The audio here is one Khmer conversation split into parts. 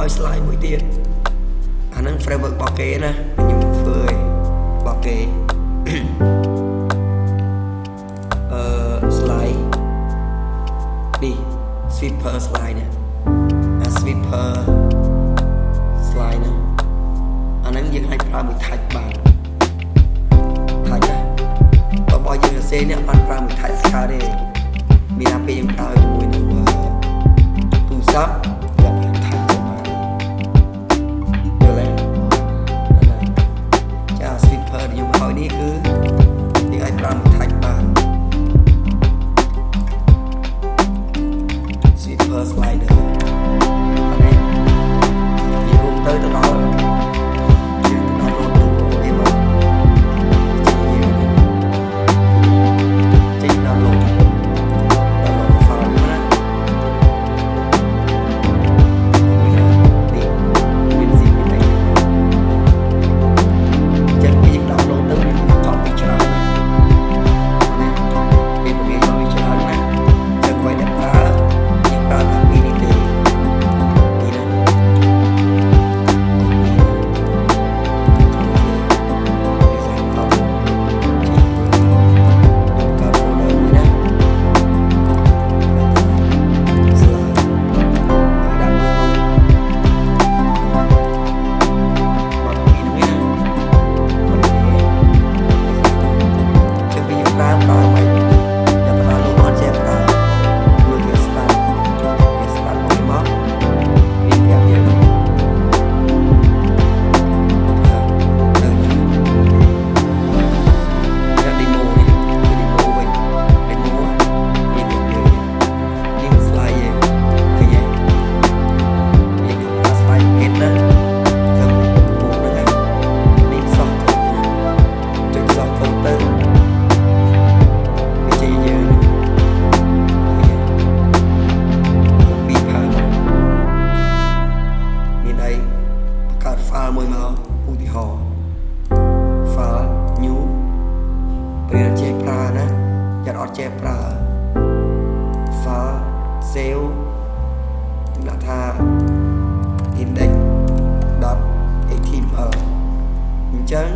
ឲ្យ slide មួយទៀតអាហ្នឹង framework របស់គេណាខ្ញុំធ្វើឲ្យរបស់គេslide នេះ sweeper slide នេះsweeper slide ហ្នឹងអាហ្នឹងយើងអាចប្រើមួយ tag បាន tag ណារបស់យើងសរសេរនេះអត់ប្រើមួយ tag ស្កាទេមានតែពេលយើងប្រើជាមួយនឹងទូរស័ព្ទយក tag ទៅមកយល់ទេចា sweeper ដែលខ្ញុំឲ្យនេះគឺយើងអាចប្រើមួយ tag បាន sweeper slider អានេះយើងរួមទៅដល់យើងដល់លោតទៅនេះមកចេញដល់លោត file ណានេះមានស៊ីពីនេះចឹងយើងដល់លោតទៅវាកប់ពីច្រើនណាពេលវាកប់ពីច្រើនណាចឹងໄວតែប្រើយើងប្រើតែពីនេះទេនេះណាមួយមកឧទាហរណ៍ file new ពេលចេះប្រើណាយ៉ាត់អត់ចេះប្រើ file save ដាក់ថា index.html អញ្ចឹង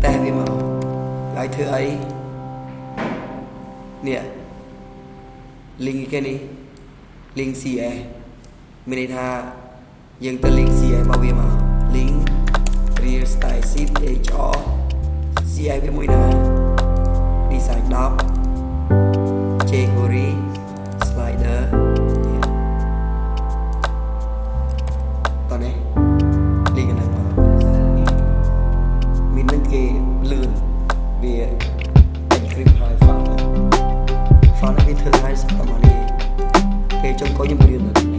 តែវាមកហើយធ្វើអីនេះ link គេនេះ link CSS មានន័យថាយើងទៅ link CSS របស់វាមក link real style sheet hr CSS វាមួយណា design 10 JQuery slider តោះនេះ link ហ្នឹងមកមាននឹងគេលឿនវា encrypt ហើយ file នេះវាធ្វើឲ្យសកម្មនេះគេចុងកុយខ្ញុំរៀន